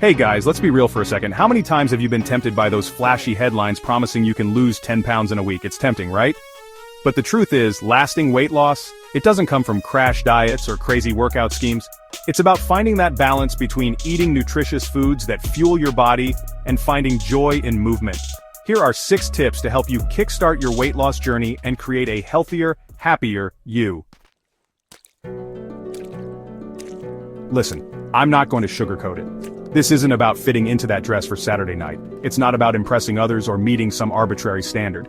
Hey guys, let's be real for a second. How many times have you been tempted by those flashy headlines promising you can lose 10 pounds in a week? It's tempting, right? But the truth is, lasting weight loss, it doesn't come from crash diets or crazy workout schemes. It's about finding that balance between eating nutritious foods that fuel your body and finding joy in movement. Here are 6 tips to help you kickstart your weight loss journey and create a healthier, happier you. Listen, I'm not going to sugarcoat it. This isn't about fitting into that dress for Saturday night. It's not about impressing others or meeting some arbitrary standard.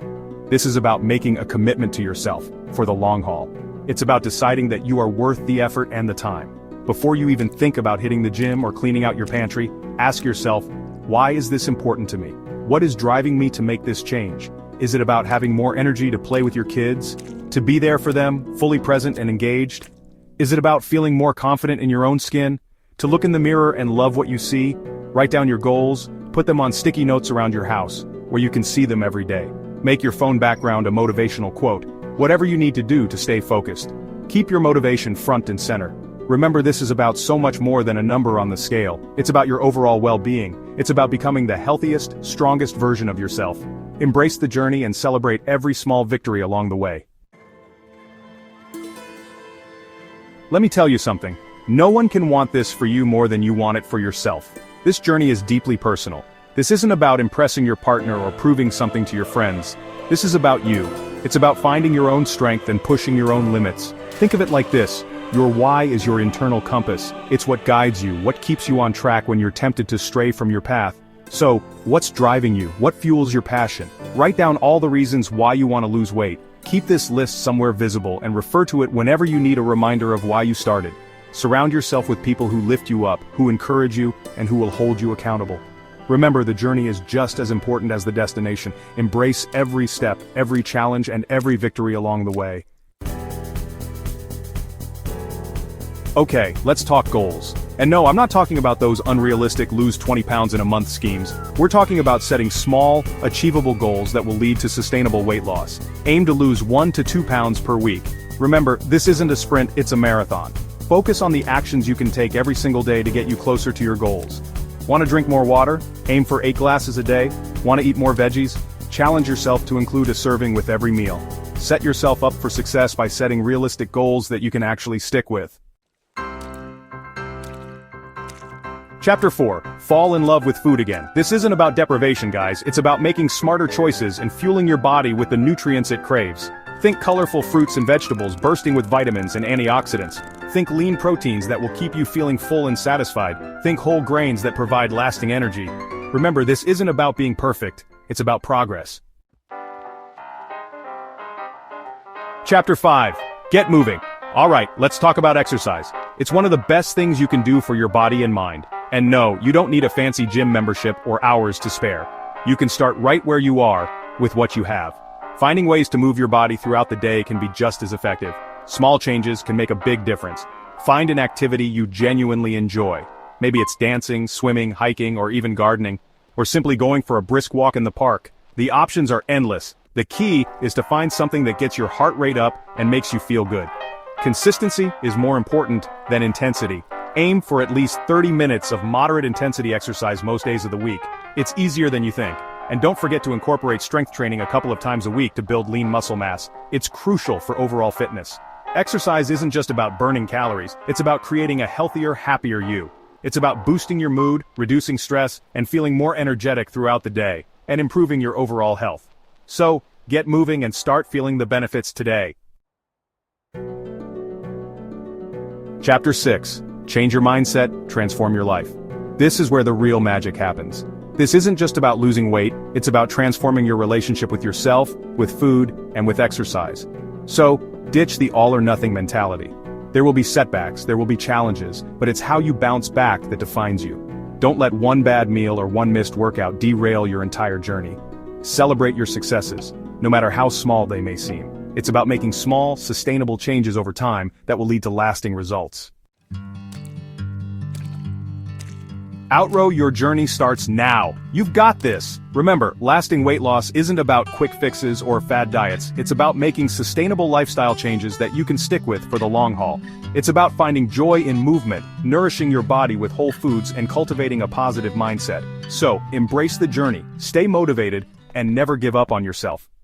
This is about making a commitment to yourself, for the long haul. It's about deciding that you are worth the effort and the time. Before you even think about hitting the gym or cleaning out your pantry, ask yourself, why is this important to me? What is driving me to make this change? Is it about having more energy to play with your kids? To be there for them, fully present and engaged? Is it about feeling more confident in your own skin? To look in the mirror and love what you see? Write down your goals, put them on sticky notes around your house, where you can see them every day. Make your phone background a motivational quote. Whatever you need to do to stay focused. Keep your motivation front and center. Remember, this is about so much more than a number on the scale. It's about your overall well-being. It's about becoming the healthiest, strongest version of yourself. Embrace the journey and celebrate every small victory along the way. Let me tell you something. No one can want this for you more than you want it for yourself. This journey is deeply personal. This isn't about impressing your partner or proving something to your friends. This is about you. It's about finding your own strength and pushing your own limits. Think of it like this. Your why is your internal compass. It's what guides you, what keeps you on track when you're tempted to stray from your path. So, what's driving you? What fuels your passion? Write down all the reasons why you want to lose weight. Keep this list somewhere visible and refer to it whenever you need a reminder of why you started. Surround yourself with people who lift you up, who encourage you, and who will hold you accountable. Remember, the journey is just as important as the destination. Embrace every step, every challenge, and every victory along the way. Okay, let's talk goals. And no, I'm not talking about those unrealistic lose 20 pounds in a month schemes. We're talking about setting small, achievable goals that will lead to sustainable weight loss. Aim to lose 1 to 2 pounds per week. Remember, this isn't a sprint, it's a marathon. Focus on the actions you can take every single day to get you closer to your goals. Want to drink more water? Aim for 8 glasses a day? Want to eat more veggies? Challenge yourself to include a serving with every meal. Set yourself up for success by setting realistic goals that you can actually stick with. Chapter 4. Fall in love with food again. This isn't about deprivation, guys. It's about making smarter choices and fueling your body with the nutrients it craves. Think colorful fruits and vegetables bursting with vitamins and antioxidants. Think lean proteins that will keep you feeling full and satisfied. Think whole grains that provide lasting energy. Remember, this isn't about being perfect, it's about progress. Chapter 5. Get moving. Alright, let's talk about exercise. It's one of the best things you can do for your body and mind. And no, you don't need a fancy gym membership or hours to spare. You can start right where you are, with what you have. Finding ways to move your body throughout the day can be just as effective. Small changes can make a big difference. Find an activity you genuinely enjoy. Maybe it's dancing, swimming, hiking, or even gardening, or simply going for a brisk walk in the park. The options are endless. The key is to find something that gets your heart rate up and makes you feel good. Consistency is more important than intensity. Aim for at least 30 minutes of moderate intensity exercise most days of the week. It's easier than you think. And don't forget to incorporate strength training a couple of times a week to build lean muscle mass. It's crucial for overall fitness. Exercise isn't just about burning calories, it's about creating a healthier, happier you. It's about boosting your mood, reducing stress, and feeling more energetic throughout the day, and improving your overall health. So, get moving and start feeling the benefits today. Chapter 6. Change your mindset, transform your life. This is where the real magic happens. This isn't just about losing weight, it's about transforming your relationship with yourself, with food, and with exercise. So, ditch the all-or-nothing mentality. There will be setbacks, there will be challenges, but it's how you bounce back that defines you. Don't let one bad meal or one missed workout derail your entire journey. Celebrate your successes, no matter how small they may seem. It's about making small, sustainable changes over time that will lead to lasting results. Outrow, your journey starts now. You've got this. Remember, lasting weight loss isn't about quick fixes or fad diets. It's about making sustainable lifestyle changes that you can stick with for the long haul. It's about finding joy in movement, nourishing your body with whole foods, and cultivating a positive mindset. So, embrace the journey, stay motivated, and never give up on yourself.